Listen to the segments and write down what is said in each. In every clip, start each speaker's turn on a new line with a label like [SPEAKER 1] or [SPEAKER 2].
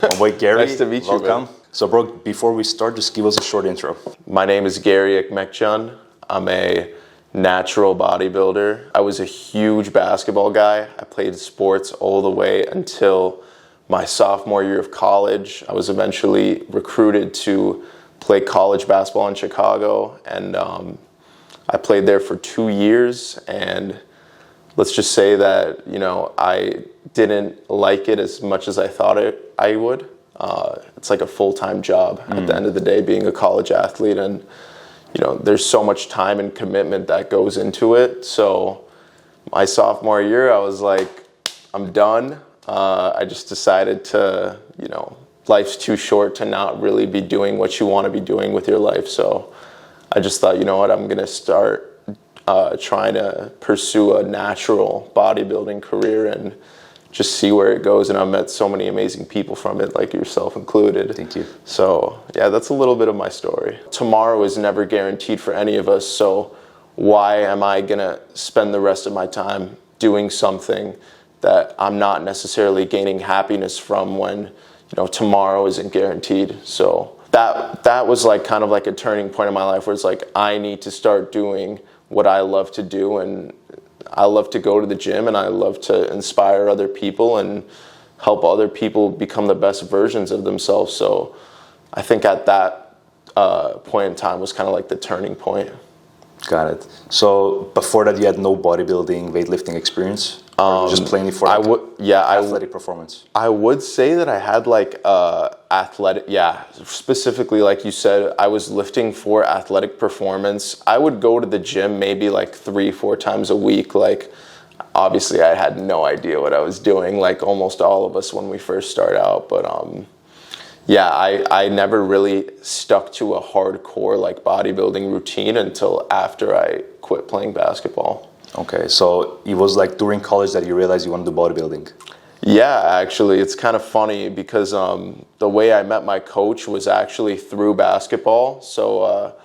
[SPEAKER 1] My boy Gary,
[SPEAKER 2] Nice to meet you,
[SPEAKER 1] welcome.
[SPEAKER 2] man.
[SPEAKER 1] So bro, before we start, just give us a short intro.
[SPEAKER 2] My name is Gary Ekmekjian. I'm a natural bodybuilder. I was a huge basketball guy. I played sports all the way until my sophomore year of college. I was eventually recruited to play college basketball in Chicago, and I played there for 2 years, and let's just say that, I didn't like it as much as I thought I would. It's like a full-time job at the end of the day, being a college athlete, and there's so much time and commitment that goes into it. So my sophomore year, I was like, I'm done. I just decided to, life's too short to not really be doing what you want to be doing with your life. So I just thought, you know what, I'm going to start trying to pursue a natural bodybuilding career and just see where it goes. And I've met so many amazing people from it, like yourself included.
[SPEAKER 1] Thank you.
[SPEAKER 2] So yeah, that's a little bit of my story. Tomorrow is never guaranteed for any of us. So why am I gonna spend the rest of my time doing something that I'm not necessarily gaining happiness from when, tomorrow isn't guaranteed? So that was like kind of like a turning point in my life where it's like, I need to start doing what I love to do, and I love to go to the gym, and I love to inspire other people and help other people become the best versions of themselves. So I think at that point in time was kind of like the turning point.
[SPEAKER 1] Got it. So before that, you had no bodybuilding, weightlifting experience? Just plainly for athletic performance?
[SPEAKER 2] I would say that I had like athletic, specifically like you said, I was lifting for athletic performance. I would go to the gym maybe like 3-4 times a week. Like obviously I had no idea what I was doing, like almost all of us when we first start out. But I never really stuck to a hardcore like bodybuilding routine until after I quit playing basketball.
[SPEAKER 1] Okay, so it was like during college that you realized you wanted to do bodybuilding?
[SPEAKER 2] Yeah, actually, it's kind of funny because the way I met my coach was actually through basketball. So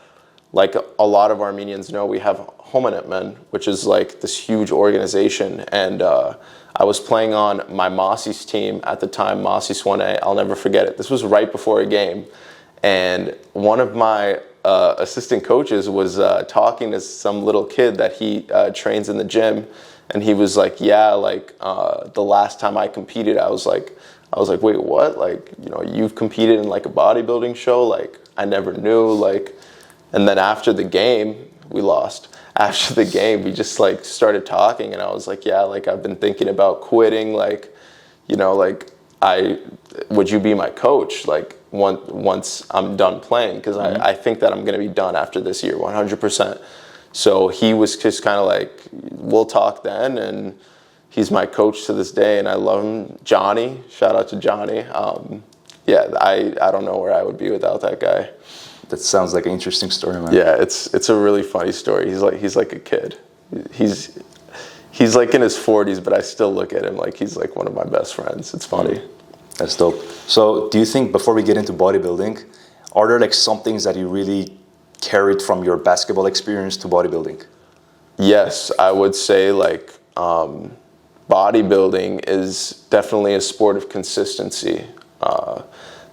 [SPEAKER 2] like a lot of Armenians know, we have Men, which is like this huge organization. And I was playing on my Mossie's team at the time, Mossie's 1A. I'll never forget it. This was right before a game. And one of my assistant coaches was talking to some little kid that he trains in the gym, and he was like, the last time I competed, I was like, wait, what? Like, you've competed in like a bodybuilding show? Like, I never knew. Like, and then after the game, we lost. After the game, we just like started talking, and I was like, I've been thinking about quitting. Like, would you be my coach? Like, once I'm done playing, because I think that I'm going to be done after this year, 100%. So he was just kind of like, we'll talk then, and he's my coach to this day, and I love him. Johnny, shout out to Johnny. I don't know where I would be without that guy.
[SPEAKER 1] That sounds like an interesting story, man.
[SPEAKER 2] Yeah, it's a really funny story. He's like a kid. He's like in his 40s, but I still look at him like he's like one of my best friends. It's funny.
[SPEAKER 1] That's dope. So do you think, before we get into bodybuilding, are there like some things that you really carried from your basketball experience to bodybuilding?
[SPEAKER 2] Yes, I would say like bodybuilding is definitely a sport of consistency. The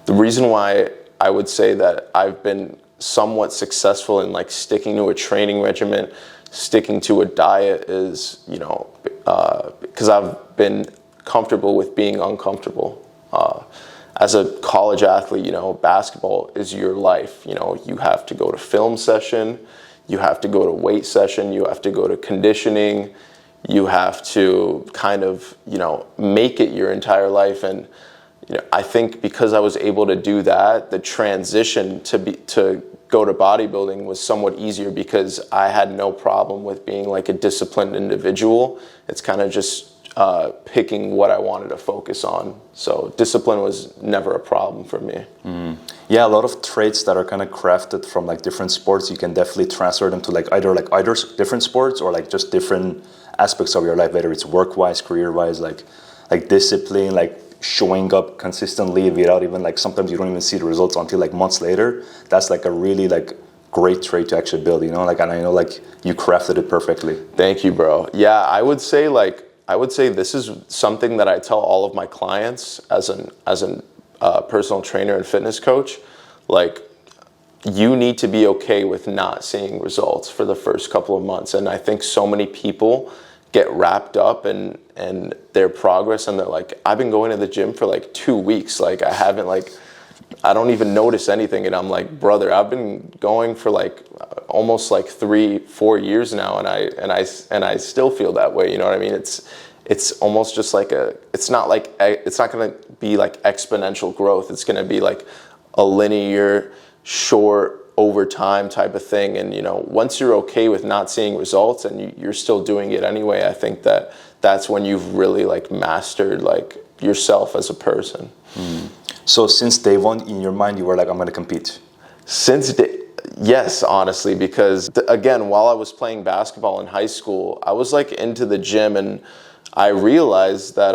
[SPEAKER 2] reason why I would say that I've been somewhat successful in like sticking to a training regimen, sticking to a diet is, because I've been comfortable with being uncomfortable. As a college athlete, basketball is your life. You have to go to film session, you have to go to weight session, you have to go to conditioning, you have to kind of, make it your entire life. And, I think because I was able to do that, the transition to go to bodybuilding was somewhat easier because I had no problem with being like a disciplined individual. It's kind of just picking what I wanted to focus on. So discipline was never a problem for me.
[SPEAKER 1] Yeah, a lot of traits that are kind of crafted from like different sports, you can definitely transfer them to either different sports or like just different aspects of your life, whether it's work-wise, career-wise, like discipline, like showing up consistently without even like, sometimes you don't even see the results until like months later. That's like a really like great trait to actually build, and I know like you crafted it perfectly.
[SPEAKER 2] Thank you, bro. Yeah, I would say this is something that I tell all of my clients as an personal trainer and fitness coach, like, you need to be okay with not seeing results for the first couple of months. And I think so many people get wrapped up in their progress, and they're like, I've been going to the gym for like 2 weeks. Like, I don't even notice anything. And I'm like, brother, I've been going for like almost like 3-4 years now. And I still feel that way. You know what I mean? It's almost just like it's not going to be like exponential growth. It's going to be like a linear, short, over time type of thing. And, you know, once you're okay with not seeing results and you're still doing it anyway, I think that's when you've really like mastered like yourself as a person.
[SPEAKER 1] So since day one in your mind, you were like, I'm going to compete.
[SPEAKER 2] Yes, honestly, because again, while I was playing basketball in high school, I was like into the gym, and I realized that,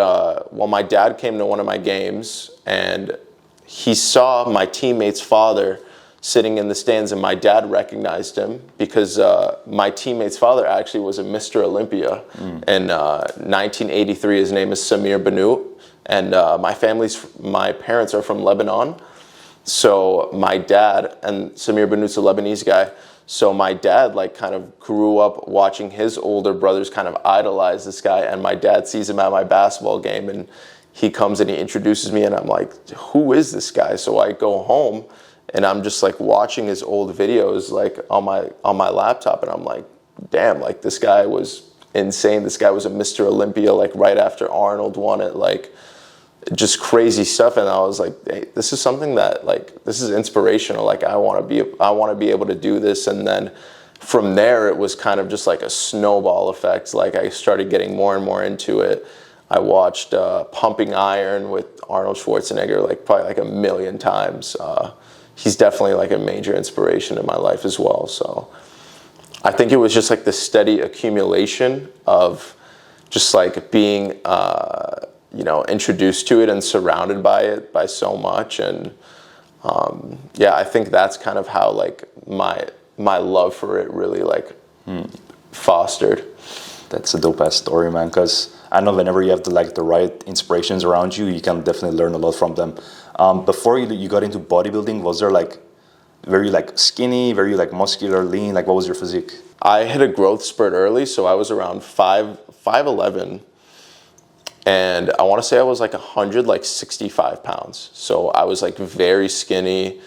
[SPEAKER 2] my dad came to one of my games and he saw my teammate's father sitting in the stands, and my dad recognized him because my teammate's father actually was a Mr. Olympia in 1983. His name is Samir Banout, and my parents are from Lebanon. So my dad, and Samir Banout's a Lebanese guy, so my dad like kind of grew up watching his older brothers kind of idolize this guy, and my dad sees him at my basketball game, and he comes and he introduces me, and I'm like, who is this guy? So I go home, and I'm just like watching his old videos like on my laptop, and I'm like, damn, like this guy was insane. This guy was a Mr. Olympia like right after Arnold won it, like just crazy stuff. And I was like, hey, this is something that like, this is inspirational. Like I want to be able to do this. And then from there, it was kind of just like a snowball effect. Like I started getting more and more into it. I watched Pumping Iron with Arnold Schwarzenegger like probably like 1 million times. He's definitely like a major inspiration in my life as well. So I think it was just like the steady accumulation of just like being, introduced to it and surrounded by it by so much. And I think that's kind of how like my love for it really like fostered.
[SPEAKER 1] That's a dope ass story, man, because I know whenever you have the right inspirations around you, you can definitely learn a lot from them. Before you got into bodybuilding, was there like, were you like skinny, were you like muscular, lean, like what was your physique?
[SPEAKER 2] I hit a growth spurt early, so I was around 5'11", and I want to say I was like 165 pounds. So I was like very skinny.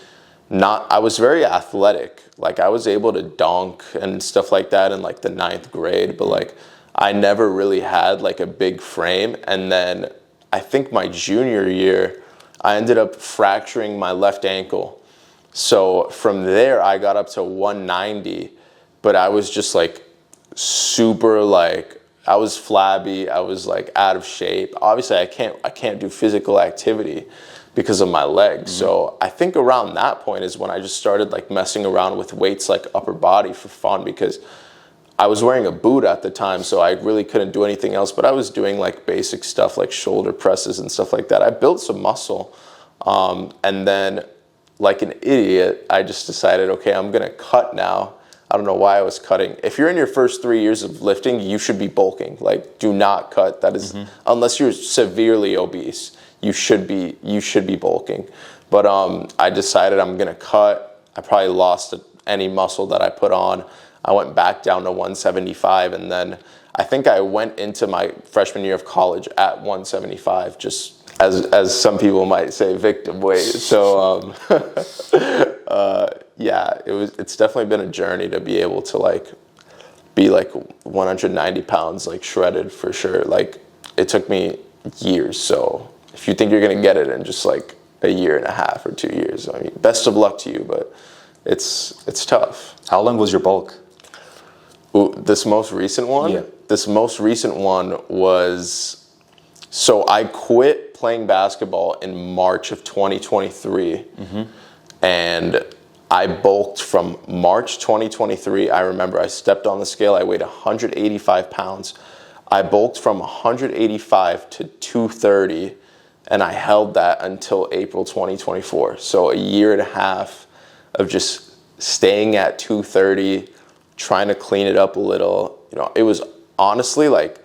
[SPEAKER 2] I was very athletic. Like I was able to dunk and stuff like that in like the 9th grade, but like I never really had like a big frame. And then I think my junior year, I ended up fracturing my left ankle. So from there, I got up to 190, but I was just like super like, I was flabby. I was like out of shape. Obviously, I can't do physical activity because of my legs. So I think around that point is when I just started like messing around with weights like upper body for fun, because I was wearing a boot at the time, so I really couldn't do anything else. But I was doing like basic stuff like shoulder presses and stuff like that. I built some muscle, and then like an idiot, I just decided, okay, I'm gonna cut now. I don't know why I was cutting. If you're in your first 3 years of lifting, you should be bulking. Like, do not cut. That is, unless you're severely obese, you should be bulking. But I decided I'm gonna cut. I probably lost any muscle that I put on. I went back down to 175, and then I think I went into my freshman year of college at 175, just as some people might say, victim weight. So it's definitely been a journey to be able to like be like 190 pounds like shredded for sure. Like it took me years. So if you think you're gonna get it in just like a year and a half or 2 years, I mean, best of luck to you, but it's tough.
[SPEAKER 1] How long was your bulk?
[SPEAKER 2] Ooh, this most recent one?
[SPEAKER 1] Yeah.
[SPEAKER 2] This most recent one was, so I quit playing basketball in March of 2023. And I bulked from March 2023. I remember I stepped on the scale. I weighed 185 pounds. I bulked from 185 to 230, and I held that until April 2024. So a year and a half of just staying at 230, trying to clean it up a little. You know, it was honestly like,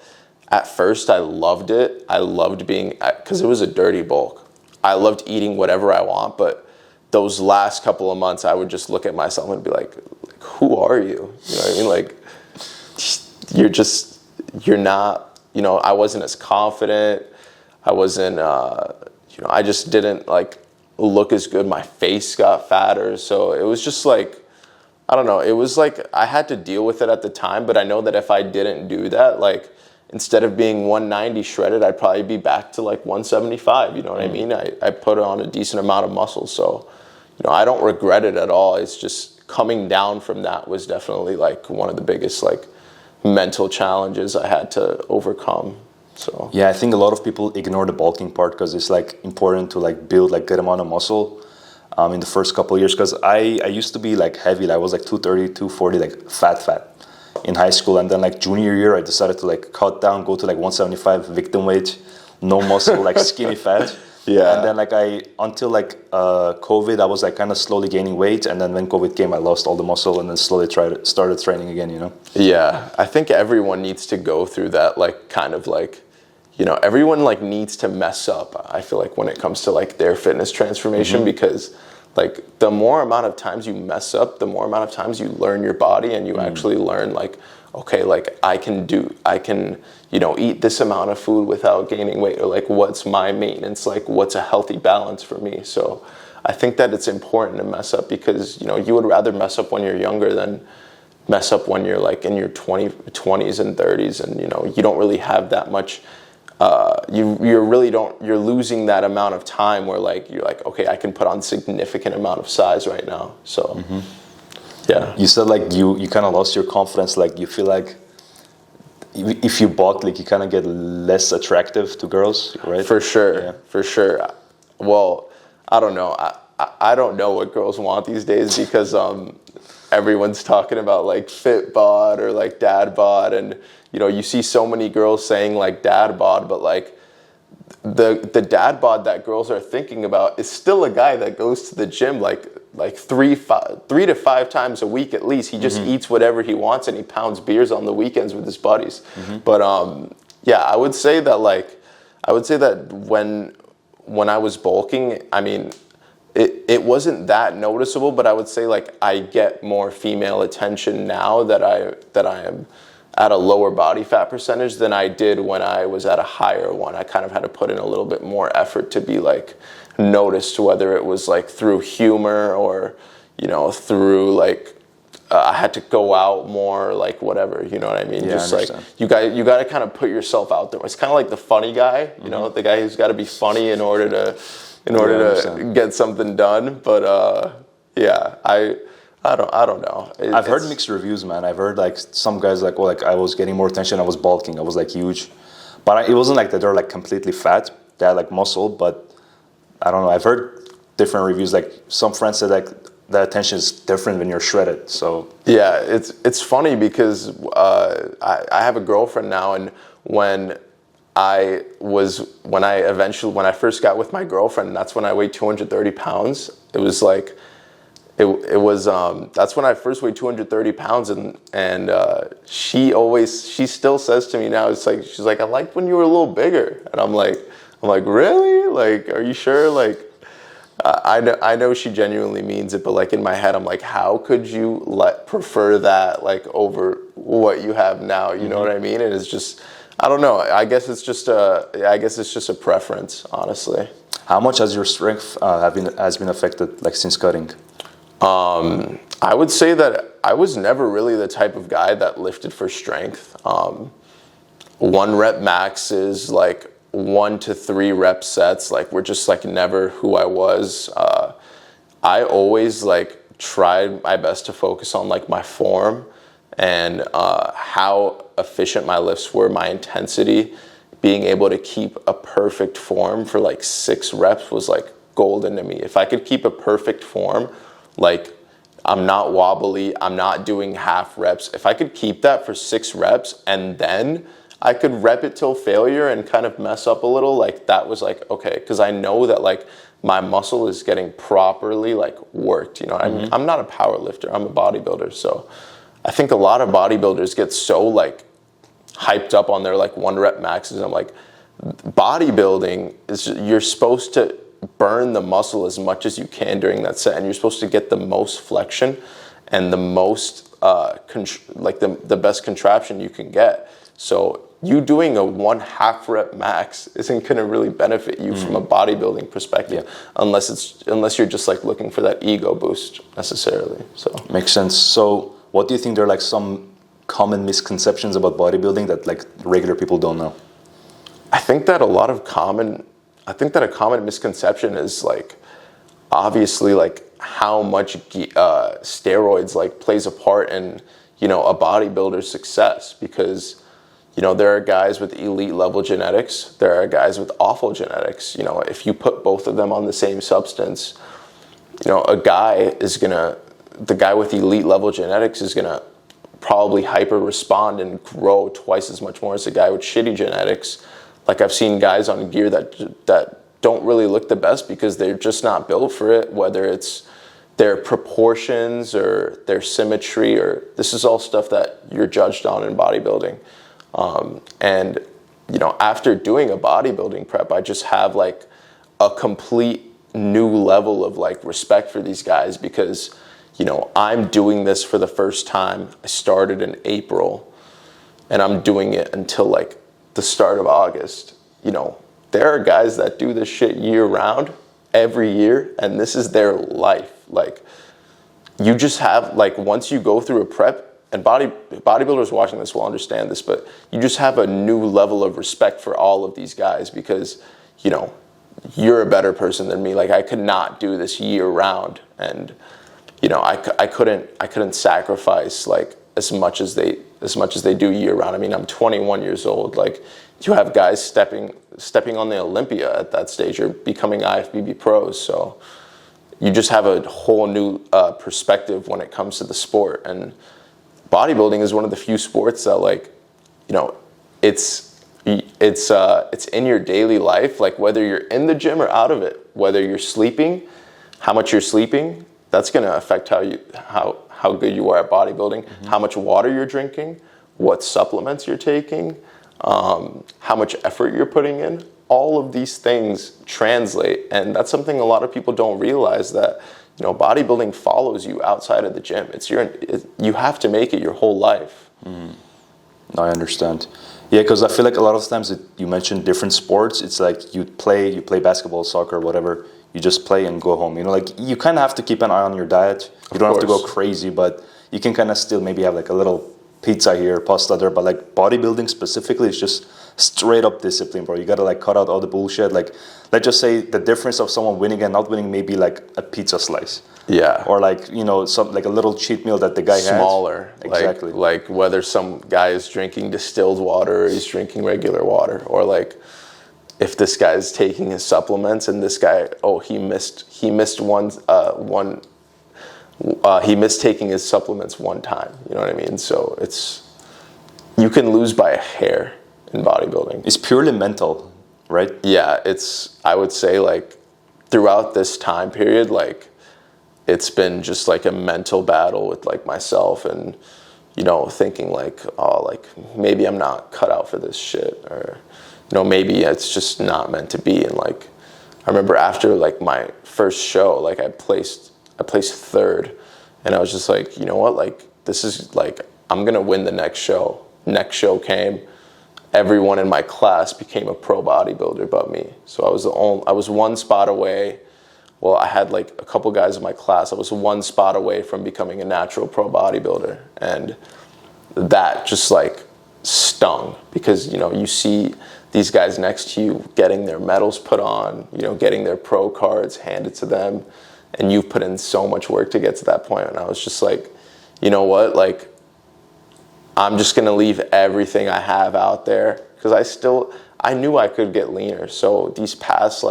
[SPEAKER 2] at first I loved it. I loved being, because it was a dirty bulk. I loved eating whatever I want, but those last couple of months, I would just look at myself and be like, who are you? You know what I mean? Like, you're not, you know, I wasn't as confident. I wasn't, you know, I just didn't like look as good. My face got fatter. So it was just like, I don't know. It was like I had to deal with it at the time, but I know that if I didn't do that, like instead of being 190 shredded, I'd probably be back to like 175. You know what I mean? I put on a decent amount of muscle. So, you know, I don't regret it at all. It's just coming down from that was definitely like one of the biggest like mental challenges I had to overcome. So
[SPEAKER 1] yeah, I think a lot of people ignore the bulking part because it's like important to like build like good amount of muscle in the first couple of years. Because I used to be like heavy, like I was like 230, 240, like fat in high school, and then like junior year I decided to like cut down, go to like 175 victim weight, no muscle, like skinny fat.
[SPEAKER 2] Yeah.
[SPEAKER 1] And then like until like COVID, I was like kind of slowly gaining weight, and then when COVID came, I lost all the muscle, and then slowly started training again. You know.
[SPEAKER 2] Yeah, I think everyone needs to go through that, like kind of like, you know, everyone like needs to mess up. I feel like when it comes to like their fitness transformation, because like the more amount of times you mess up, the more amount of times you learn your body, and you actually learn like, okay, like I can, you know, eat this amount of food without gaining weight, or like what's my maintenance, like what's a healthy balance for me. So I think that it's important to mess up, because, you know, you would rather mess up when you're younger than mess up when you're like in your 20s and 30s, and, you know, you don't really have that much, you're losing that amount of time where like, you're like, okay, I can put on significant amount of size right now. So yeah.
[SPEAKER 1] You said like you kind of lost your confidence, like you feel like if you bulk, like you kind of get less attractive to girls, right?
[SPEAKER 2] For sure,
[SPEAKER 1] yeah.
[SPEAKER 2] For sure. Well, I don't know. I don't know what girls want these days, because everyone's talking about like fit bod or like dad bod, and you know, you see so many girls saying like dad bod, but like the dad bod that girls are thinking about is still a guy that goes to the gym like 3 to 5 times a week at least. He just eats whatever he wants, and he pounds beers on the weekends with his buddies. But yeah, I would say that when I was bulking, I mean, it wasn't that noticeable, but I would say like I get more female attention now that I am at a lower body fat percentage than I did when I was at a higher one. I kind of had to put in a little bit more effort to be like noticed, whether it was like through humor or, you know, through like I had to go out more, like whatever, you know what I mean?
[SPEAKER 1] Yeah,
[SPEAKER 2] just
[SPEAKER 1] I
[SPEAKER 2] like you got to kind of put yourself out there. It's kind of like the funny guy, you know, the guy who's got to be funny in order to get something done. But yeah, I don't know.
[SPEAKER 1] I've heard mixed reviews, man. I've heard like some guys like, oh, like I was getting more attention, I was bulking, I was like huge, but it wasn't like that they're like completely fat. They had like muscle, but I don't know. I've heard different reviews. Like some friends said like the attention is different when you're shredded. So
[SPEAKER 2] yeah, it's funny because I have a girlfriend now, and when I first got with my girlfriend, that's when I weighed 230 pounds. It was like. It was that's when I first weighed 230 pounds, and she still says to me now, she's like, I liked when you were a little bigger, and I'm like really, like, are you sure? Like I know she genuinely means it, but like in my head I'm like, how could you prefer that like over what you have now? You know what I mean? And it's just, I don't know. I guess it's just a preference, honestly.
[SPEAKER 1] How much has your strength has been affected like since cutting?
[SPEAKER 2] I would say that I was never really the type of guy that lifted for strength. 1 rep max is like 1 to 3 rep sets. Like were just like never who I was. I always like tried my best to focus on like my form and how efficient my lifts were, my intensity. Being able to keep a perfect form for like 6 reps was like golden to me. If I could keep a perfect form, like I'm not wobbly, I'm not doing half reps. If I could keep that for 6 reps and then I could rep it till failure and kind of mess up a little, like that was like, okay, because I know that like my muscle is getting properly like worked, you know. I'm not a power lifter, I'm a bodybuilder. So I think a lot of bodybuilders get so like hyped up on their like 1 rep maxes. I'm like, bodybuilding is, you're supposed to burn the muscle as much as you can during that set, and you're supposed to get the most flexion and the most the best contraption you can get. So you doing a 1/2 rep max isn't going to really benefit you from a bodybuilding perspective, unless you're just like looking for that ego boost necessarily. So
[SPEAKER 1] makes sense. So what do you think there are like some common misconceptions about bodybuilding that like regular people don't know?
[SPEAKER 2] I think that a common misconception is like, obviously, like how much steroids like plays a part in, you know, a bodybuilder's success, because, you know, there are guys with elite level genetics, there are guys with awful genetics. You know, if you put both of them on the same substance, you know, the guy with elite level genetics is gonna probably hyper respond and grow twice as much more as the guy with shitty genetics. Like, I've seen guys on gear that don't really look the best because they're just not built for it, whether it's their proportions or their symmetry, or this is all stuff that you're judged on in bodybuilding. And, you know, after doing a bodybuilding prep, I just have like a complete new level of like respect for these guys, because, you know, I'm doing this for the first time. I started in April and I'm doing it until like the start of August. You know, there are guys that do this shit year round, every year, and this is their life. Like, you just have, like, once you go through a prep, and bodybuilders watching this will understand this, but you just have a new level of respect for all of these guys, because, you know, you're a better person than me. Like, I could not do this year round, and, you know, I couldn't sacrifice like as much as they do year round. I mean, I'm 21 years old. Like, you have guys stepping on the Olympia at that stage, or becoming IFBB pros. So you just have a whole new perspective when it comes to the sport. And bodybuilding is one of the few sports that, like, you know, it's in your daily life. Like, whether you're in the gym or out of it, whether you're sleeping, how much you're sleeping, that's going to affect how good you are at bodybuilding, how much water you're drinking, what supplements you're taking, how much effort you're putting in. All of these things translate, and that's something a lot of people don't realize, that, you know, bodybuilding follows you outside of the gym. You have to make it your whole life.
[SPEAKER 1] I understand. Yeah, because I feel like a lot of times you mentioned different sports. It's like you play basketball, soccer, whatever. You just play and go home. You know, like, you kind of have to keep an eye on your diet. You don't have to go crazy, but you can kind of still maybe have like a little pizza here, pasta there. But like bodybuilding specifically is just straight up discipline, bro. You got to like cut out all the bullshit. Like, let's just say the difference of someone winning and not winning may be like a pizza slice.
[SPEAKER 2] Yeah.
[SPEAKER 1] Or like, you know, some like a little cheat meal that the guy
[SPEAKER 2] smaller.
[SPEAKER 1] had. Exactly.
[SPEAKER 2] Like whether some guy is drinking distilled water or he's drinking regular water, or like if this guy's taking his supplements and this guy, he missed taking his supplements one time. You know what I mean? So you can lose by a hair in bodybuilding.
[SPEAKER 1] It's purely mental, right?
[SPEAKER 2] Yeah, I would say, like, throughout this time period, like, it's been just like a mental battle with like myself, and, you know, thinking like, like, maybe I'm not cut out for this shit, or, you know, maybe it's just not meant to be. And like, I remember after like my first show, like I placed third, and I was just like, you know what, like, this is like, I'm gonna win the next show. Next show came, everyone in my class became a pro bodybuilder but me. So I was one spot away. Well, I had like a couple guys in my class. I was one spot away from becoming a natural pro bodybuilder, and that just like stung, because, you know, you see these guys next to you getting their medals put on, you know, getting their pro cards handed to them, and you've put in so much work to get to that point. And I was just like, you know what, like, I'm just gonna leave everything I have out there, because I knew I could get leaner. So these past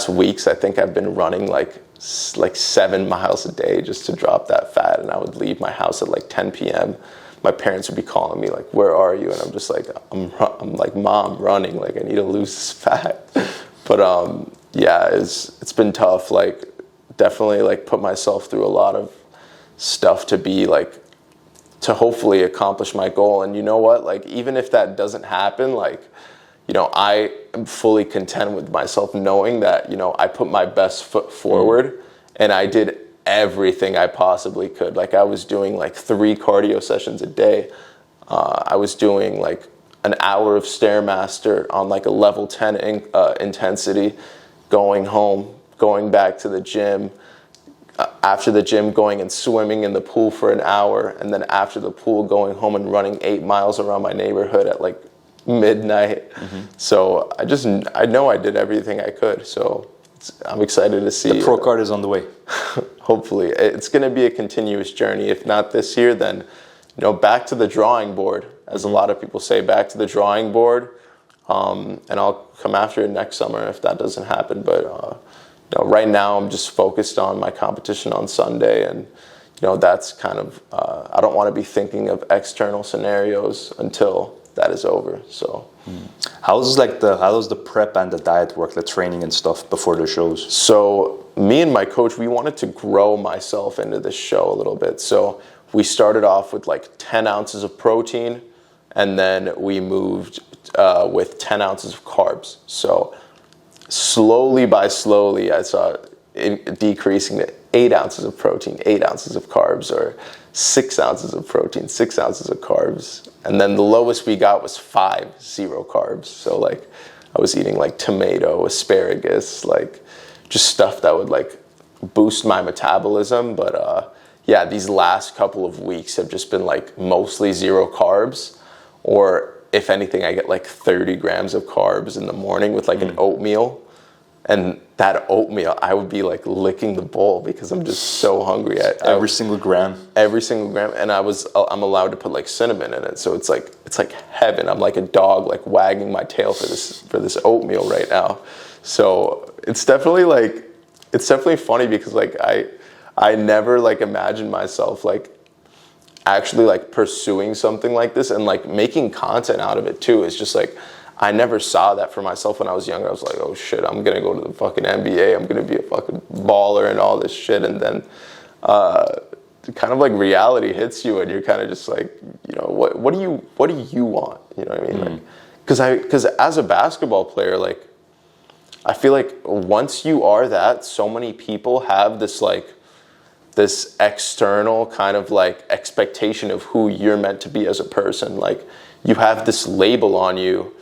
[SPEAKER 2] weeks, I think I've been running like 7 miles a day just to drop that fat. And I would leave my house at like 10 p.m. My parents would be calling me like, "Where are you?" And I'm just like, I'm like, "Mom, running. Like, I need to lose this fat." But yeah, it's been tough. Like, definitely like put myself through a lot of stuff to hopefully accomplish my goal. And you know what? Like, even if that doesn't happen, like, you know, I am fully content with myself knowing that, you know, I put my best foot forward and I did everything I possibly could. Like I was doing like 3 cardio sessions a day. I was doing like an hour of Stairmaster on like a level 10 intensity, going home, going back to the gym, after the gym going and swimming in the pool for an hour, and then after the pool going home and running 8 miles around my neighborhood at like midnight. So I know I did everything I could. So I'm excited to see.
[SPEAKER 1] The pro card is on the way.
[SPEAKER 2] Hopefully. It's going to be a continuous journey. If not this year, then, you know, back to the drawing board, as a lot of people say, back to the drawing board. And I'll come after it next summer if that doesn't happen. But you know, right now I'm just focused on my competition on Sunday, and you know, that's kind of I don't want to be thinking of external scenarios until that is over. So
[SPEAKER 1] how's the prep and the diet work, the training and stuff before the shows?
[SPEAKER 2] So me and my coach, we wanted to grow myself into this show a little bit. So we started off with like 10 ounces of protein, and then we moved with 10 ounces of carbs. So slowly I saw it decreasing to 8 ounces of protein, 8 ounces of carbs, or 6 ounces of protein, 6 ounces of carbs. And then the lowest we got was 5, 0 carbs. So like I was eating like tomato, asparagus, like just stuff that would like boost my metabolism. But yeah, these last couple of weeks have just been like mostly 0 carbs, or if anything, I get like 30 grams of carbs in the morning with like an oatmeal. And that oatmeal, I would be like licking the bowl because I'm just so hungry.
[SPEAKER 1] Every single gram.
[SPEAKER 2] Every single gram. And I'm allowed to put like cinnamon in it. So it's like heaven. I'm like a dog, like wagging my tail for this oatmeal right now. So it's definitely funny because like I never like imagined myself like actually like pursuing something like this and like making content out of it too. It's just like, I never saw that for myself when I was younger. I was like, oh shit, I'm gonna go to the fucking NBA. I'm gonna be a fucking baller and all this shit. And then kind of like reality hits you and you're kind of just like, you know, what do you want? You know what I mean? Like, cause as a basketball player, like, I feel like once you are that, so many people have this like, this external kind of like expectation of who you're meant to be as a person. Like you have this label on you,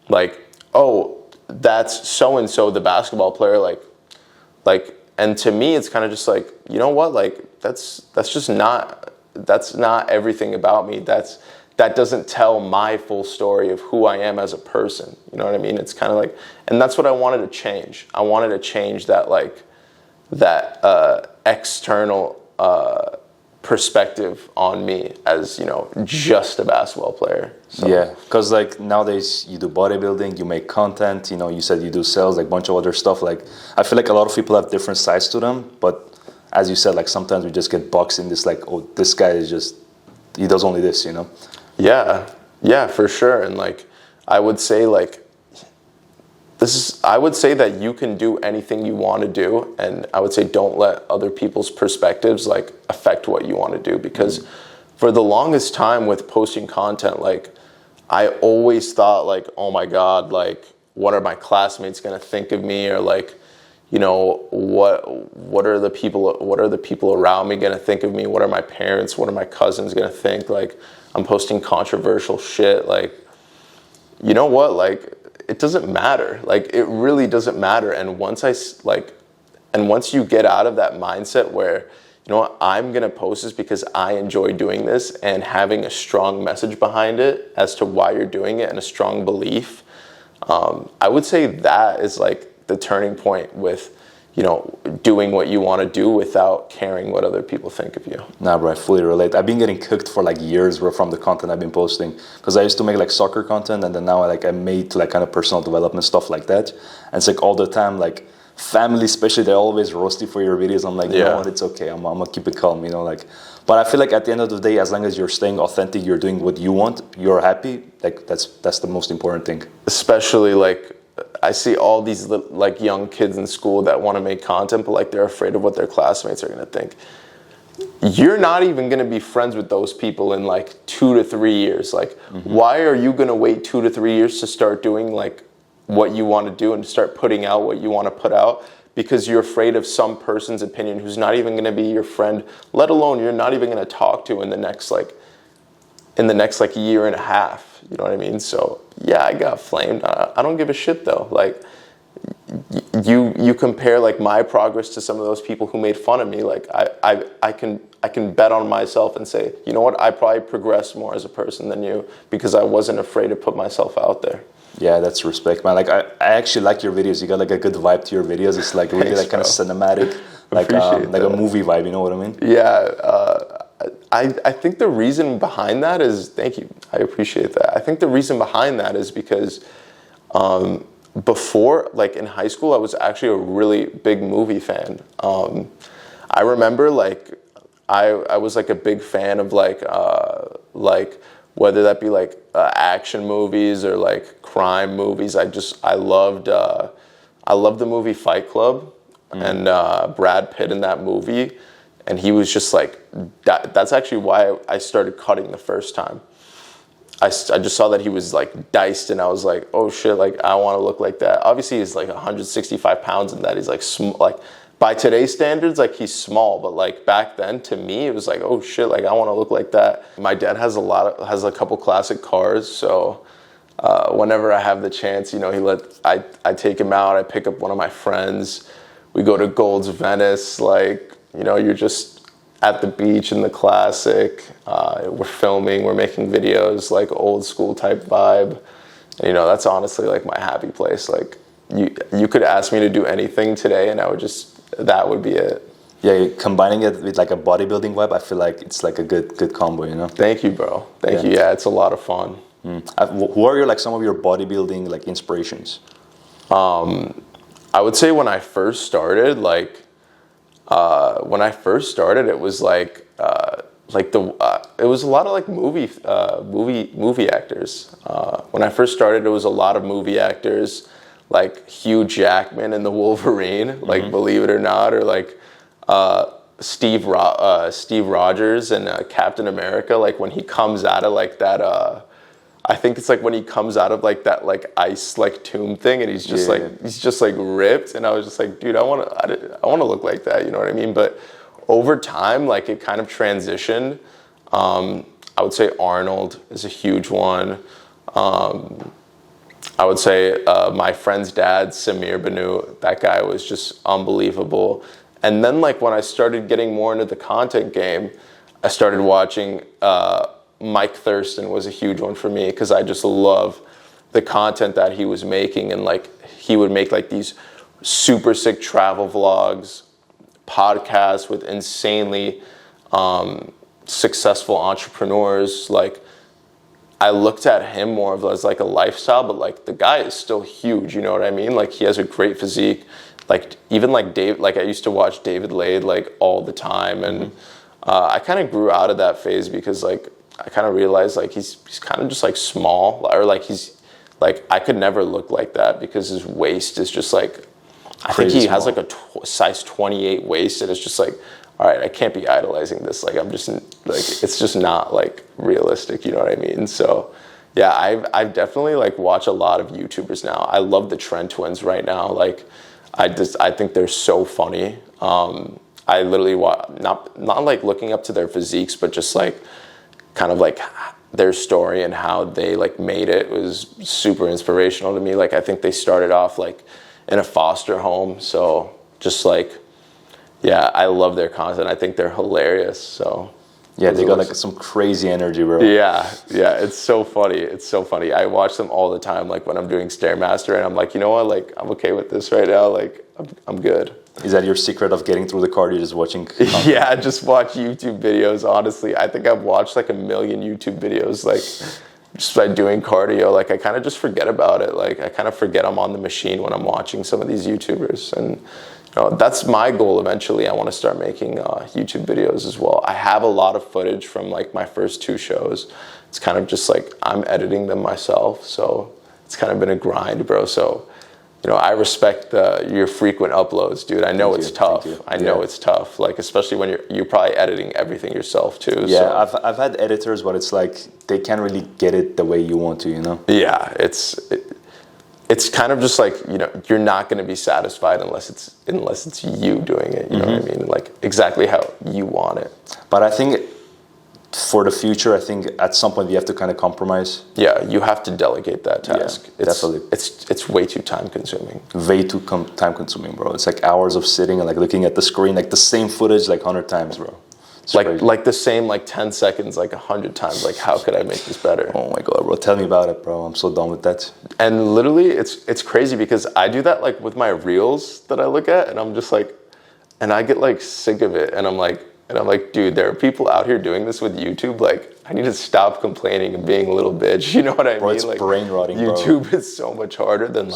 [SPEAKER 2] like, oh, that's so-and-so, the basketball player, like, and to me, it's kind of just like, you know what, like, that's not everything about me. That doesn't tell my full story of who I am as a person. You know what I mean? It's kind of like, and that's what I wanted to change. I wanted to change that, like, that external perspective on me as, you know, just a basketball player. So.
[SPEAKER 1] Yeah, because like nowadays you do bodybuilding, you make content, you know, you said you do sales, like a bunch of other stuff. Like I feel like a lot of people have different sides to them, but as you said, like sometimes we just get boxed in this like, oh, this guy is just, he does only this, you know?
[SPEAKER 2] Yeah, for sure. And like I would say like I would say that you can do anything you want to do, and I would say don't let other people's perspectives like affect what you want to do, because for the longest time with posting content, like I always thought like, oh my God, like what are my classmates going to think of me, or like, you know, what are the people around me going to think of me? What are my parents, what are my cousins going to think? Like I'm posting controversial shit. Like, you know what? Like, it doesn't matter. Like, it really doesn't matter. And once once you get out of that mindset where, you know what, I'm going to post this because I enjoy doing this, and having a strong message behind it as to why you're doing it and a strong belief, I would say that is like the turning point with, you know, doing what you want to do without caring what other people think of you.
[SPEAKER 1] Nah, bro, I fully relate. I've been getting cooked for like years from the content I've been posting, because I used to make like soccer content, and then now I made like kind of personal development stuff like that. And it's like all the time, like family especially, they're always roasty for your videos. I'm like, you know what, it's okay. I'm gonna keep it calm, you know, like. But I feel like at the end of the day, as long as you're staying authentic, you're doing what you want, you're happy. Like that's the most important thing.
[SPEAKER 2] Especially like, I see all these like young kids in school that want to make content, but like they're afraid of what their classmates are going to think. You're not even going to be friends with those people in like 2 to 3 years. Like, why are you going to wait 2 to 3 years to start doing like what you want to do and start putting out what you want to put out, because you're afraid of some person's opinion who's not even going to be your friend, let alone you're not even going to talk to in the next year and a half. You know what I mean? So yeah, I got flamed. I don't give a shit though. Like, you compare like my progress to some of those people who made fun of me. Like I can bet on myself and say, you know what, I probably progressed more as a person than you because I wasn't afraid to put myself out there.
[SPEAKER 1] Yeah, that's respect, man. Like I actually like your videos. You got like a good vibe to your videos. It's like really like kind of cinematic, like a movie vibe. You know what I mean?
[SPEAKER 2] Yeah. I think the reason behind that is, thank you, I appreciate that. I think the reason behind that is because before, like in high school, I was actually a really big movie fan. I remember like I was like a big fan of like whether that be like action movies or like crime movies. I loved the movie Fight Club and Brad Pitt in that movie. And he was just like, that's actually why I started cutting the first time. I just saw that he was like diced and I was like, oh shit, like I want to look like that. Obviously he's like 165 pounds and that he's like, like by today's standards, like he's small, but like back then to me, it was like, oh shit, like I want to look like that. My dad has a couple classic cars. So whenever I have the chance, you know, I take him out, I pick up one of my friends, we go to Gold's Venice, like, you know, you're just at the beach in the classic. We're filming, we're making videos, like old school type vibe. And, you know, that's honestly like my happy place. Like you could ask me to do anything today and that would be it.
[SPEAKER 1] Yeah, combining it with like a bodybuilding vibe, I feel like it's like a good combo, you know?
[SPEAKER 2] Thank you, bro. Thank you. Yeah, it's a lot of fun.
[SPEAKER 1] Who are like some of your bodybuilding like inspirations?
[SPEAKER 2] I would say when I first started, it was like it was a lot of like movie actors. When I first started, it was a lot of movie actors, like Hugh Jackman in the Wolverine, like believe it or not, or like Steve Rogers and Captain America. Like when he comes out of like that, I think it's like when he comes out of like that like ice like tomb thing, and he's just like ripped, and I was just like, dude, I want to look like that, you know what I mean? But over time, like it kind of transitioned. I would say Arnold is a huge one. I would say my friend's dad, Samir Banu, that guy was just unbelievable. And then like when I started getting more into the content game, I started watching Mike Thurston was a huge one for me because I just love the content that he was making, and like he would make like these super sick travel vlogs, podcasts with insanely successful entrepreneurs. Like I looked at him more of as like a lifestyle, but like the guy is still huge, you know what I mean? Like he has a great physique. Like even like I used to watch David Lade like all the time, and I kind of grew out of that phase because like I kind of realized like he's kind of just like small, or like he's like I could never look like that because his waist is just like I think he has like a size 28 waist, and it's just like, all right, I can't be idolizing this. Like I'm just like it's just not like realistic, you know what I mean? So yeah, I've definitely like watched a lot of YouTubers now. I love the Trent twins right now. Like I think they're so funny. I literally not like looking up to their physiques, but just like kind of like their story and how they like made it was super inspirational to me. Like I think they started off like in a foster home, so just like yeah, I love their content. I think they're hilarious. So
[SPEAKER 1] yeah, they got like some crazy energy, bro.
[SPEAKER 2] Yeah, it's so funny. It's so funny. I watch them all the time, like when I'm doing Stairmaster, and I'm like, you know what, like I'm okay with this right now. Like I'm good.
[SPEAKER 1] Is that your secret of getting through the cardio, just watching content?
[SPEAKER 2] Yeah, just watch YouTube videos, honestly. I think I've watched like 1 million YouTube videos, like just by doing cardio. Like I kind of just forget about it. Like I kind of forget I'm on the machine when I'm watching some of these YouTubers. And you know, that's my goal eventually. I want to start making YouTube videos as well. I have a lot of footage from like my first 2 shows. It's kind of just like I'm editing them myself. So it's kind of been a grind, bro. So you know, I respect your frequent uploads, dude. I know it's tough. I know it's tough. Like, especially when you're probably editing everything yourself too.
[SPEAKER 1] Yeah, so. I've had editors, but it's like they can't really get it the way you want to, you know?
[SPEAKER 2] Yeah, it's kind of just like, you know, you're not going to be satisfied unless it's you doing it. You know what I mean? Like exactly how you want it.
[SPEAKER 1] But I think for the future, I think at some point we have to kind of compromise.
[SPEAKER 2] Yeah, you have to delegate that task.
[SPEAKER 1] Yeah, definitely.
[SPEAKER 2] It's way too time consuming.
[SPEAKER 1] Way too time consuming, bro. It's like hours of sitting and like looking at the screen, like the same footage like 100 times, bro. It's
[SPEAKER 2] like the same like 10 seconds like 100 times. Like how could I make this better?
[SPEAKER 1] Oh my god, bro, tell me about it, bro. I'm so done with that.
[SPEAKER 2] And literally it's crazy because I do that like with my reels that I look at, and I'm just like, and I get like sick of it, and I'm like, dude, there are people out here doing this with YouTube. Like, I need to stop complaining and being a little bitch. You know what I mean?
[SPEAKER 1] It's
[SPEAKER 2] like,
[SPEAKER 1] brain rotting,
[SPEAKER 2] YouTube
[SPEAKER 1] bro.
[SPEAKER 2] is so much harder than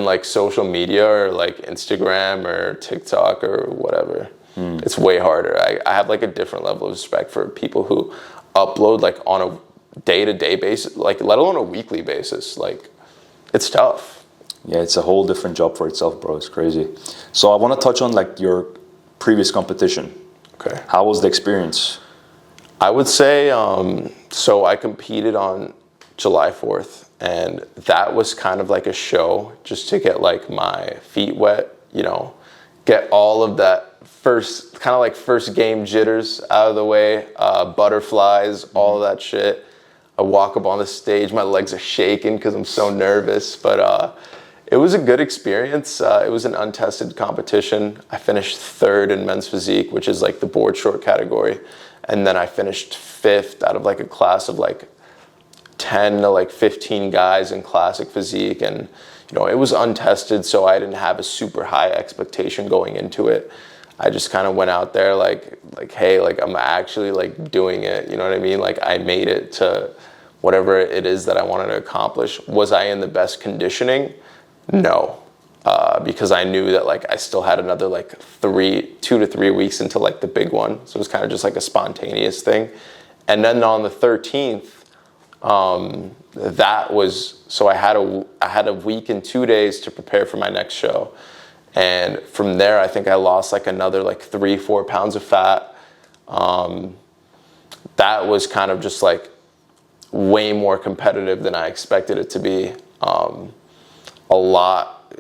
[SPEAKER 2] like social media or like Instagram or TikTok or whatever. It's way harder. I have like a different level of respect for people who upload like on a day-to-day basis, like let alone a weekly basis. Like, it's tough.
[SPEAKER 1] Yeah, it's a whole different job for itself, bro. It's crazy. So I want to touch on like your previous competition.
[SPEAKER 2] Okay.
[SPEAKER 1] How was the experience?
[SPEAKER 2] I would say, so I competed on July 4th, and that was kind of like a show just to get like my feet wet, you know, get all of that first game jitters out of the way, butterflies, all of that shit. I walk up on the stage, my legs are shaking because I'm so nervous, but it was a good experience. It was an untested competition. I finished 3rd in men's physique, which is like the board short category. And then I finished 5th out of like a class of like 10 to like 15 guys in classic physique. And, you know, it was untested, so I didn't have a super high expectation going into it. I just kind of went out there like, hey, like I'm actually like doing it. You know what I mean? Like I made it to whatever it is that I wanted to accomplish. Was I in the best conditioning? No, because I knew that like I still had another like 2 to 3 weeks until like the big one. So it was kind of just like a spontaneous thing. And then on the 13th, I had a week and 2 days to prepare for my next show. And from there, I think I lost like another like 3-4 pounds of fat. That was kind of just like way more competitive than I expected it to be.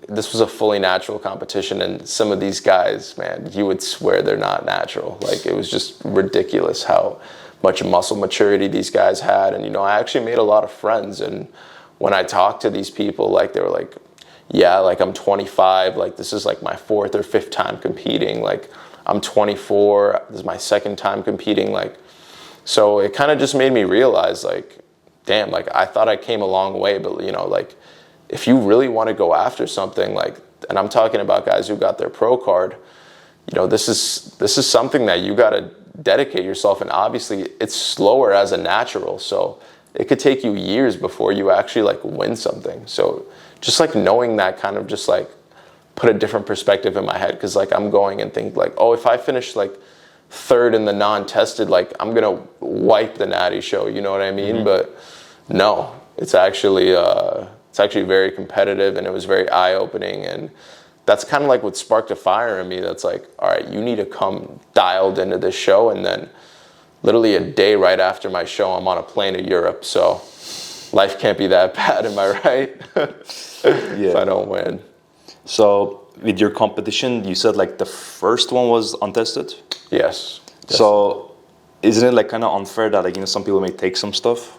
[SPEAKER 2] This was a fully natural competition, and some of these guys, man, you would swear they're not natural. Like, it was just ridiculous how much muscle maturity these guys had. And, you know, I actually made a lot of friends, and when I talked to these people, like, they were like, yeah, like, I'm 25, like, this is like my 4th or 5th time competing, like, I'm 24, this is my 2nd time competing, like, so it kind of just made me realize, like, damn, like, I thought I came a long way, but, you know, like, if you really want to go after something, like, and I'm talking about guys who got their pro card, you know, this is something that you got to dedicate yourself, and obviously it's slower as a natural, so it could take you years before you actually like win something. So just like knowing that kind of just like put a different perspective in my head, because like I'm going and think like, oh, if I finish like 3rd in the non-tested, like I'm gonna wipe the natty show, you know what I mean? But no, it's actually very competitive, and it was very eye-opening, and that's kind of like what sparked a fire in me. That's like, all right, you need to come dialed into this show. And then literally a day right after my show, I'm on a plane to Europe. So life can't be that bad, am I right?
[SPEAKER 1] Yeah.
[SPEAKER 2] If I don't win.
[SPEAKER 1] So with your competition, you said like the first one was untested?
[SPEAKER 2] Yes.
[SPEAKER 1] So isn't it like kind of unfair that like, you know, some people may take some stuff?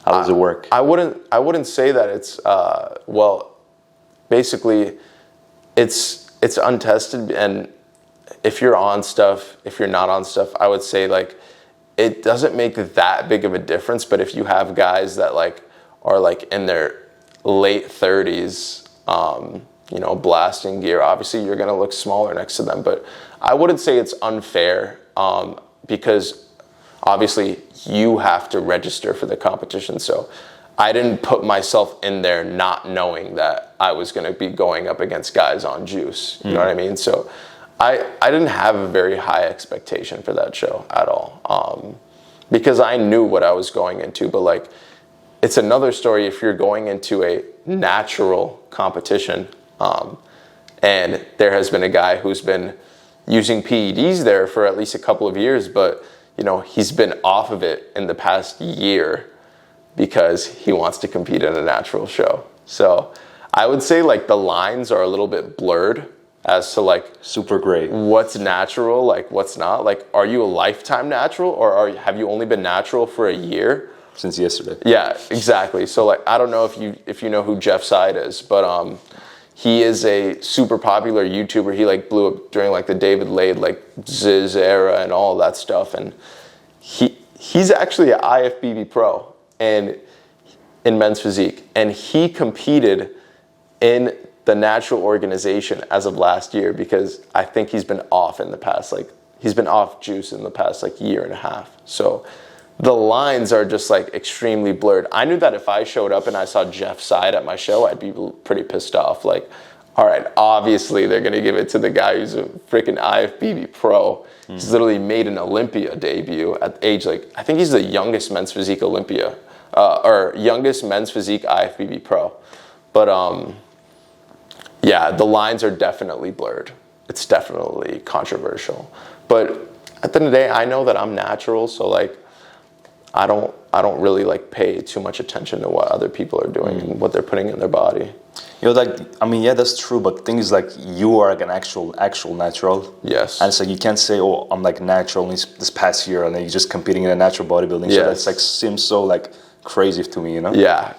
[SPEAKER 1] How does it work?
[SPEAKER 2] I wouldn't say that it's, well, basically it's untested, and if you're on stuff, if you're not on stuff, I would say like it doesn't make that big of a difference. But if you have guys that like are like in their late 30s, you know, blasting gear, obviously you're gonna look smaller next to them. But I wouldn't say it's unfair, because obviously you have to register for the competition. So I didn't put myself in there not knowing that I was going to be going up against guys on juice. You know what I mean? So I didn't have a very high expectation for that show at all, because I knew what I was going into. But like, it's another story if you're going into a natural competition, and there has been a guy who's been using PEDs there for at least a couple of years, but you know, he's been off of it in the past year because he wants to compete in a natural show. So I would say like the lines are a little bit blurred as to like
[SPEAKER 1] super gray.
[SPEAKER 2] What's natural, like what's not. Like, are you a lifetime natural, or have you only been natural for a year?
[SPEAKER 1] Since yesterday.
[SPEAKER 2] Yeah, exactly. So like, I don't know if you know who Jeff Seid is, but he is a super popular YouTuber. He like blew up during like the David Lade, like Ziz era and all that stuff. And he's actually an IFBB pro and in men's physique. And he competed in the natural organization as of last year, because I think he's been off in the past, like he's been off juice in the past like year and a half. So the lines are just like extremely blurred. I knew that if I showed up and I saw Jeff Seid at my show, I'd be pretty pissed off. Like, all right, obviously they're going to give it to the guy who's a freaking IFBB pro. He's literally made an Olympia debut at age like, I think he's the youngest men's physique Olympia, or youngest men's physique IFBB pro. But yeah, the lines are definitely blurred. It's definitely controversial. But at the end of the day, I know that I'm natural, so like, I don't really like pay too much attention to what other people are doing and what they're putting in their body.
[SPEAKER 1] You know, like, I mean, yeah, that's true, but the thing is, like, you are like an actual natural.
[SPEAKER 2] Yes.
[SPEAKER 1] And it's like, you can't say, oh, I'm like natural this past year, and then you're just competing in a natural bodybuilding.
[SPEAKER 2] Yes.
[SPEAKER 1] So that's like, seems so like crazy to me, you know?
[SPEAKER 2] Yeah.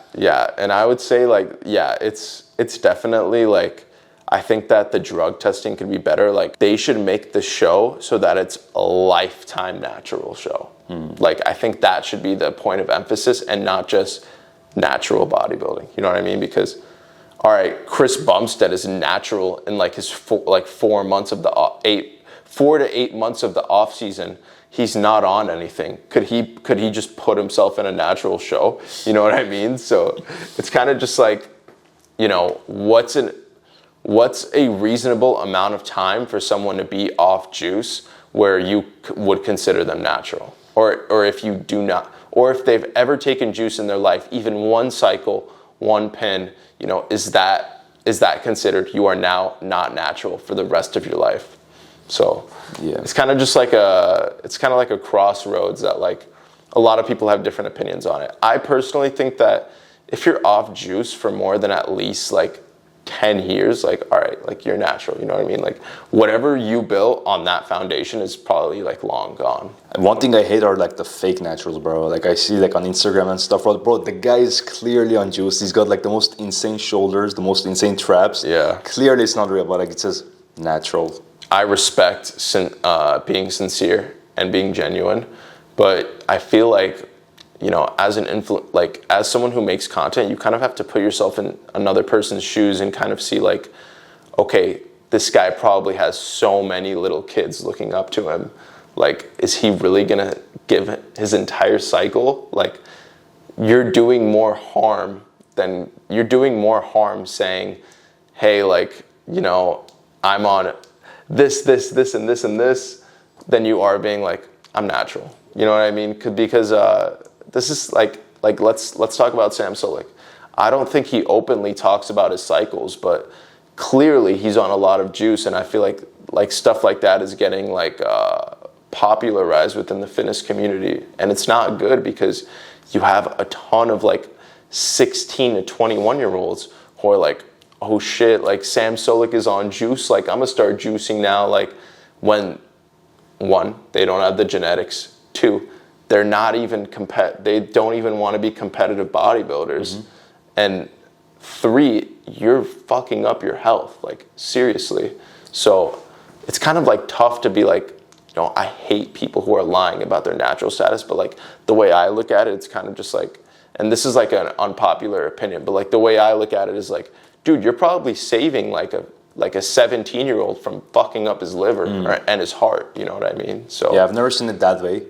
[SPEAKER 2] And I would say like, yeah, it's definitely like, I think that the drug testing could be better. Like, they should make the show so that it's a lifetime natural show. Like, I think that should be the point of emphasis and not just natural bodybuilding. You know what I mean? Because, all right, Chris Bumstead is natural in like his 4 months of the 4 to 8 months of the off season. He's not on anything. Could he just put himself in a natural show? You know what I mean? So it's kind of just like, you know, what's a reasonable amount of time for someone to be off juice where you would consider them natural? Or if you do not, or if they've ever taken juice in their life, even one cycle, one pin, you know, is that considered you are now not natural for the rest of your life? So yeah, it's kind of just like a crossroads that like a lot of people have different opinions on it. I personally think that if you're off juice for more than at least like 10 years, like, all right, like you're natural, you know what I mean? Like whatever you built on that foundation is probably like long gone.
[SPEAKER 1] One thing I hate are like the fake naturals, bro. Like I see like on Instagram and stuff, bro, the guy is clearly on juice. He's got like the most insane shoulders, the most insane traps.
[SPEAKER 2] Yeah.
[SPEAKER 1] Clearly it's not real, but like it says natural.
[SPEAKER 2] I respect being sincere and being genuine, but I feel like, you know, as as someone who makes content, you kind of have to put yourself in another person's shoes and kind of see like, okay, this guy probably has so many little kids looking up to him. Like, is he really gonna give his entire cycle? Like, you're doing more harm saying, hey, like, you know, I'm on this, and this, than you are being like, I'm natural. You know what I mean? Because this is like let's talk about Sam Sulek. I don't think he openly talks about his cycles, but clearly he's on a lot of juice, and I feel like stuff like that is getting like popularized within the fitness community, and it's not good because you have a ton of like 16 to 21 year olds who are like, oh shit, like Sam Sulek is on juice, like I'm gonna start juicing now. Like, when one, they don't have the genetics. Two, they're not even they don't even want to be competitive bodybuilders. Mm-hmm. And three, you're fucking up your health, like seriously. So it's kind of like tough to be like, you know, I hate people who are lying about their natural status, but like the way I look at it, it's kind of just like, and this is like an unpopular opinion, but like the way I look at it is like, dude, you're probably saving like a 17-year-old from fucking up his liver and his heart, you know what I mean? So
[SPEAKER 1] yeah, I've never seen it that way.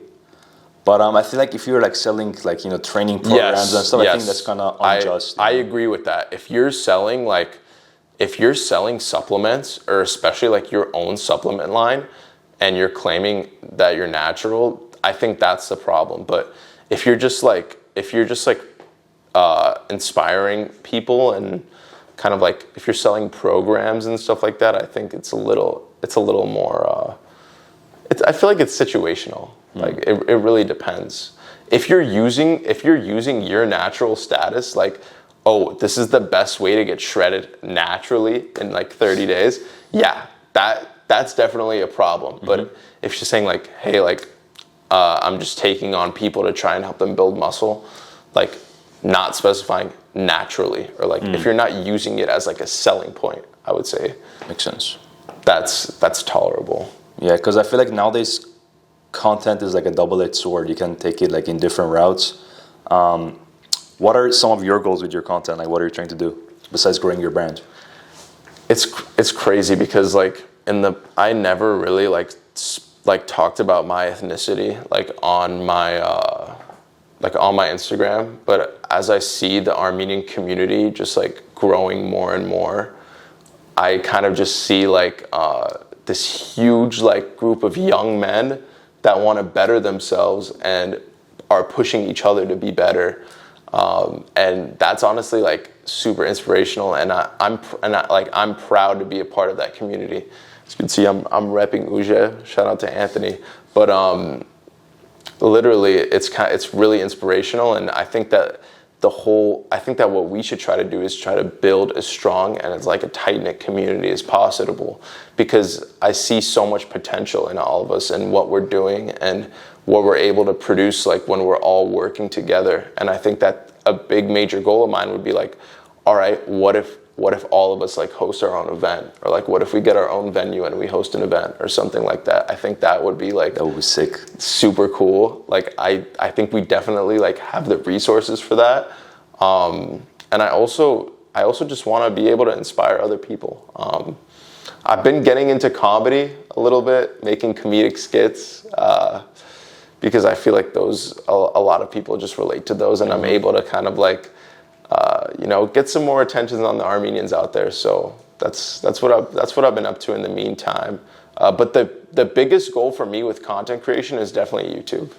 [SPEAKER 1] But I feel like if you're like selling like, you know, training programs and stuff, I think that's kind of unjust.
[SPEAKER 2] I agree with that. If you're selling supplements, or especially like your own supplement line, and you're claiming that you're natural, I think that's the problem. But if you're just like inspiring people and kind of like if you're selling programs and stuff like that, I think it's a little more. I feel like it's situational. Like it really depends. If you're using your natural status, like oh, this is the best way to get shredded naturally in like 30 days, yeah, that's definitely a problem. But if she's saying like, hey, like, I'm just taking on people to try and help them build muscle, like not specifying naturally, or like if you're not using it as like a selling point, I would say
[SPEAKER 1] makes sense.
[SPEAKER 2] That's tolerable.
[SPEAKER 1] Yeah, because I feel like nowadays content is like a double-edged sword. You can take it like in different routes. What are some of your goals with your content? Like, what are you trying to do besides growing your brand?
[SPEAKER 2] It's crazy because like I never really like talked about my ethnicity like on my Instagram, but as I see the Armenian community just like growing more and more, I kind of just see like this huge like group of young men that want to better themselves and are pushing each other to be better, and that's honestly like super inspirational, and I'm proud to be a part of that community. As you can see, I'm repping Uja. Shout out to Anthony, but literally it's really inspirational, and I think that what we should try to do is try to build as strong and as like a tight-knit community as possible, because I see so much potential in all of us and what we're doing and what we're able to produce like when we're all working together. And I think that a big major goal of mine would be like, all right, what if all of us like host our own event, or like what if we get our own venue and we host an event or something like that. I think that would be
[SPEAKER 1] sick,
[SPEAKER 2] super cool. Like I think we definitely like have the resources for that, and I also just want to be able to inspire other people. I've been getting into comedy a little bit, making comedic skits, because I feel like those a lot of people just relate to those, and I'm able to kind of like get some more attention on the Armenians out there. So that's what I've been up to in the meantime. But the biggest goal for me with content creation is definitely YouTube.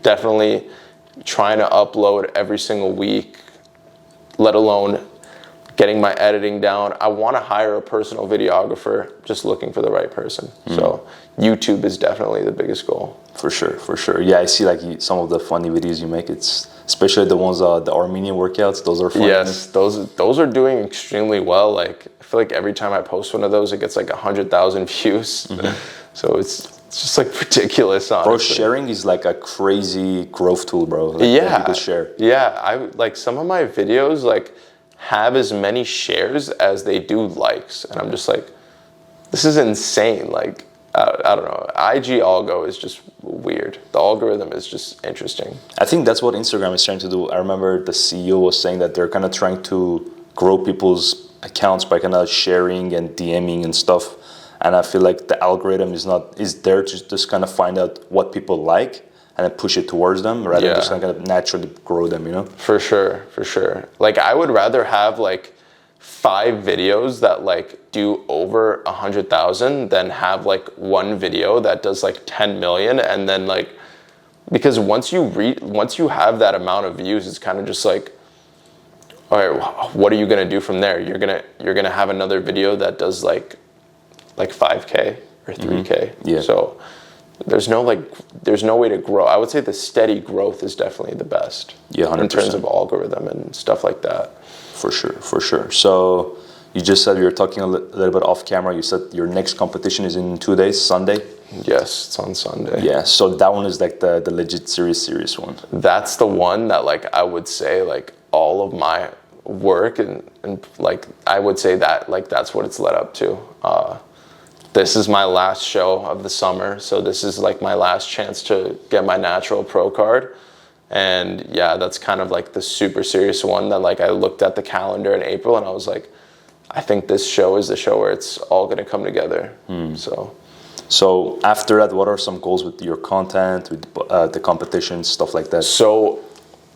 [SPEAKER 2] Definitely trying to upload every single week, let alone getting my editing down. I want to hire a personal videographer, just looking for the right person. So YouTube is definitely the biggest goal.
[SPEAKER 1] For sure. Yeah, I see like some of the funny videos you make. It's especially the ones, the Armenian workouts. Those are funny.
[SPEAKER 2] Yes, those are doing extremely well. Like I feel like every time I post one of those, it gets like 100,000 views. So it's just like ridiculous, honestly.
[SPEAKER 1] Bro, sharing is like a crazy growth tool, bro. Like,
[SPEAKER 2] yeah,
[SPEAKER 1] people share.
[SPEAKER 2] Yeah, I like some of my videos like have as many shares as they do likes, and I'm just like, this is insane. Like I don't know, IG algo is just weird. The algorithm is just interesting.
[SPEAKER 1] I think that's what Instagram is trying to do. I remember the CEO was saying that they're kind of trying to grow people's accounts by kind of sharing and DMing and stuff. And I feel like the algorithm is there to just kind of find out what people like and then push it towards them, rather than just kind of naturally grow them, you know?
[SPEAKER 2] For sure. Like I would rather have like 5 videos that like do over 100,000 than have like one video that does like 10 million, and then like, because once you have that amount of views, it's kind of just like, all right, what are you gonna do from there? You're gonna have another video that does like 5K or 3K.
[SPEAKER 1] Yeah.
[SPEAKER 2] So there's no way to grow. I would say the steady growth is definitely the best.
[SPEAKER 1] Yeah, 100%.
[SPEAKER 2] In terms of algorithm and stuff like that.
[SPEAKER 1] For sure. So you just said, we were talking a little bit off camera, you said your next competition is in 2 days, Sunday?
[SPEAKER 2] Yes, it's on Sunday.
[SPEAKER 1] Yeah, so that one is like the legit serious one.
[SPEAKER 2] That's the one that like I would say like all of my work and like I would say that like that's what it's led up to. This is my last show of the summer, so this is like my last chance to get my natural pro card. And yeah, that's kind of like the super serious one that like I looked at the calendar in April and I was like, I think this show is the show where it's all going to come together. So
[SPEAKER 1] after that, what are some goals with your content, with the competition, stuff like that?
[SPEAKER 2] So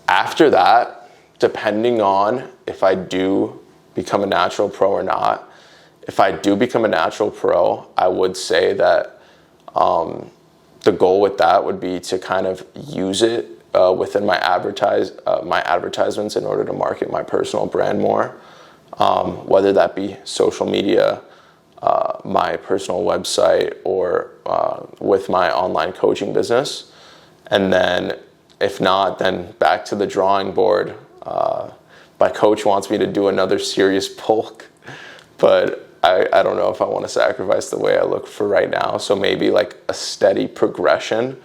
[SPEAKER 2] after that, depending on if I do become a natural pro or not, if I do become a natural pro, I would say that the goal with that would be to kind of use it within my advertisements in order to market my personal brand more, whether that be social media, my personal website, or with my online coaching business. And then if not, then back to the drawing board, my coach wants me to do another serious bulk, but I don't know if I want to sacrifice the way I look for right now. So maybe like a steady progression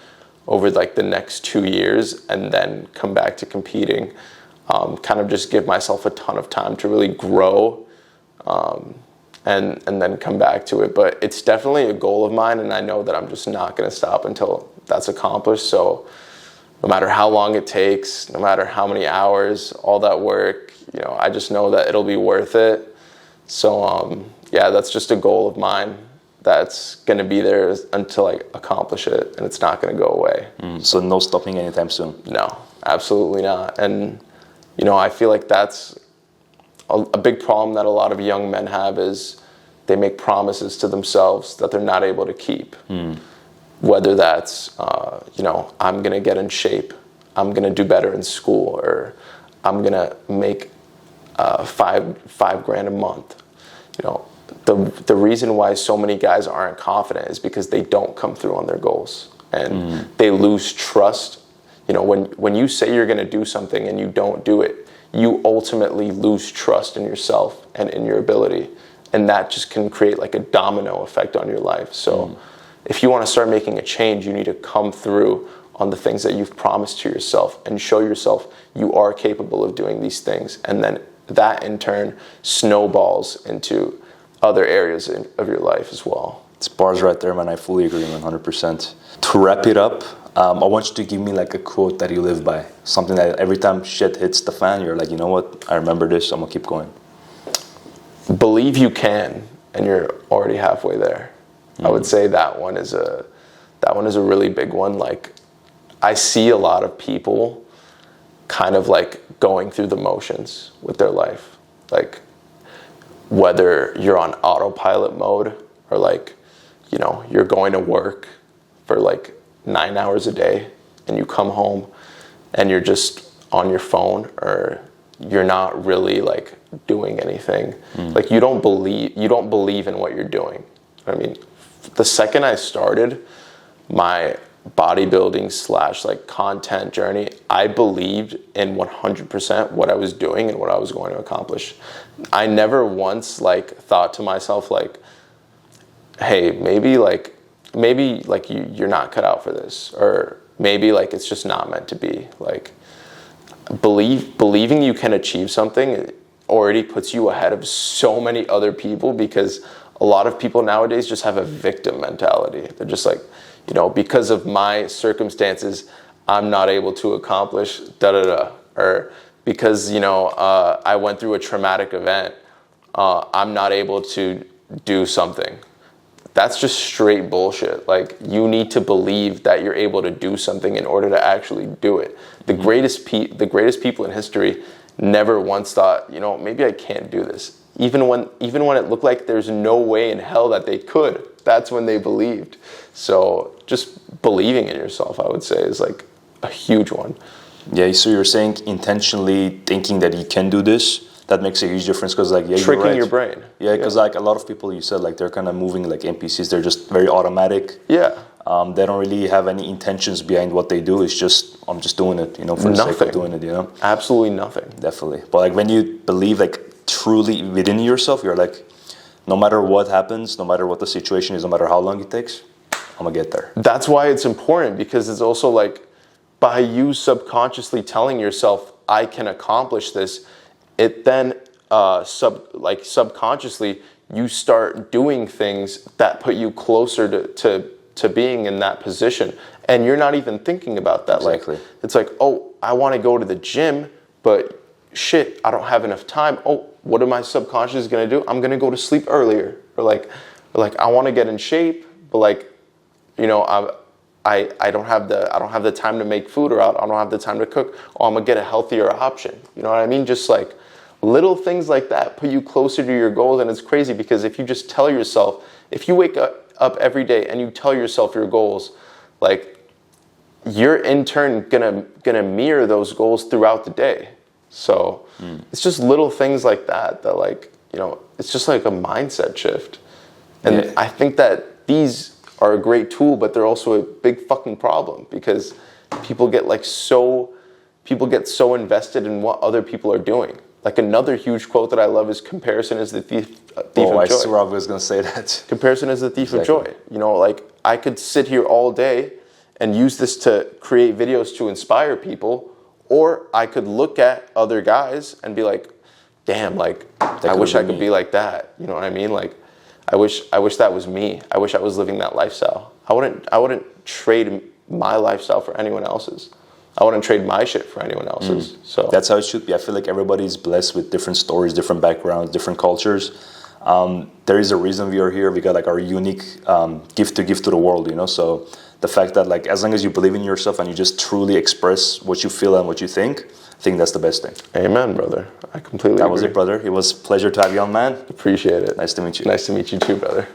[SPEAKER 2] over like the next 2 years, and then come back to competing. Kind of just give myself a ton of time to really grow, and then come back to it. But it's definitely a goal of mine, and I know that I'm just not going to stop until that's accomplished. So no matter how long it takes, no matter how many hours, all that work, you know, I just know that it'll be worth it. So yeah, that's just a goal of mine that's going to be there until I accomplish it, and it's not going to go away.
[SPEAKER 1] So no stopping anytime soon?
[SPEAKER 2] No, absolutely not. And, you know, I feel like that's a big problem that a lot of young men have, is they make promises to themselves that they're not able to keep. Whether that's, you know, I'm going to get in shape, I'm going to do better in school, or I'm going to make $5,000 a month. You know, the reason why so many guys aren't confident is because they don't come through on their goals, and they lose trust. You know, when you say you're going to do something and you don't do it, you ultimately lose trust in yourself and in your ability, and that just can create like a domino effect on your life. So if you want to start making a change, you need to come through on the things that you've promised to yourself and show yourself you are capable of doing these things, and then that in turn snowballs into other areas of your life as well.
[SPEAKER 1] It's bars right there, man. I fully agree, man, 100%. To wrap it up, I want you to give me like a quote that you live by. Something that every time shit hits the fan, you're like, you know what? I remember this. I'm gonna keep going.
[SPEAKER 2] Believe you can, and you're already halfway there. I would say that one is a really big one. Like, I see a lot of people kind of like going through the motions with their life. Like, whether you're on autopilot mode, or like, you know, you're going to work for like 9 hours a day, and you come home and you're just on your phone, or you're not really like doing anything. Like, you don't believe in what you're doing. I mean, the second I started my bodybuilding / like content journey, I believed in 100% what I was doing and what I was going to accomplish. I never once like thought to myself like, hey, maybe you're not cut out for this, or maybe like it's just not meant to be. Like, believing you can achieve something already puts you ahead of so many other people, because a lot of people nowadays just have a victim mentality. They're just like, you know, because of my circumstances, I'm not able to accomplish da-da-da. Or because, you know, I went through a traumatic event, I'm not able to do something. That's just straight bullshit. Like, you need to believe that you're able to do something in order to actually do it. The greatest people in history never once thought, you know, maybe I can't do this. Even when it looked like there's no way in hell that they could, that's when they believed. So just believing in yourself, I would say, is like a huge one.
[SPEAKER 1] Yeah, so you're saying intentionally thinking that you can do this, that makes a huge difference, because like, yeah,
[SPEAKER 2] tricking
[SPEAKER 1] you're right.
[SPEAKER 2] your brain.
[SPEAKER 1] Yeah, because like a lot of people, you said, like they're kind of moving like NPCs. They're just very automatic.
[SPEAKER 2] Yeah.
[SPEAKER 1] They don't really have any intentions behind what they do. It's just, I'm just doing it, you know, for the sake of doing it, you know? Absolutely nothing. Definitely. But like when you believe like truly within yourself, you're like, no matter what happens, no matter what the situation is, no matter how long it takes, I'm gonna get there. That's why it's important, because it's also like, by you subconsciously telling yourself, I can accomplish this, it then subconsciously you start doing things that put you closer to being in that position, and you're not even thinking about that. Exactly. Like, it's like, oh, I want to go to the gym, but shit, I don't have enough time. Oh, what am I subconsciously gonna do? I'm gonna go to sleep earlier, or like I want to get in shape, but like, you know, I don't have the time to make food, or I don't have the time to cook. Oh, I'm gonna get a healthier option. You know what I mean? Just like little things like that put you closer to your goals. And it's crazy, because if you just tell yourself, if you wake up every day and you tell yourself your goals, like, you're in turn gonna mirror those goals throughout the day. So it's just little things like that like, you know, it's just like a mindset shift. And yeah. I think that these are a great tool, but they're also a big fucking problem, because people get so invested in what other people are doing.
[SPEAKER 2] Like another huge quote that I love is comparison is the thief of joy.
[SPEAKER 1] I swear I was going to say that.
[SPEAKER 2] Comparison is the thief of joy. You know, like I could sit here all day and use this to create videos to inspire people, or I could look at other guys and be like, damn, like I wish I could be like that. You know what I mean? Like I wish that was me. I wish I was living that lifestyle. I wouldn't trade my lifestyle for anyone else's. I wouldn't trade my shit for anyone else's. So
[SPEAKER 1] that's how it should be. I feel like everybody's blessed with different stories, different backgrounds, different cultures. There is a reason we are here. We got like our unique gift to give to the world, you know. So the fact that like as long as you believe in yourself and you just truly express what you feel and what you think, I think that's the best thing.
[SPEAKER 2] Amen, brother. I completely agree.
[SPEAKER 1] That was it, brother. It was a pleasure to have you on, man.
[SPEAKER 2] Appreciate it.
[SPEAKER 1] Nice to meet you.
[SPEAKER 2] Nice to meet you too, brother.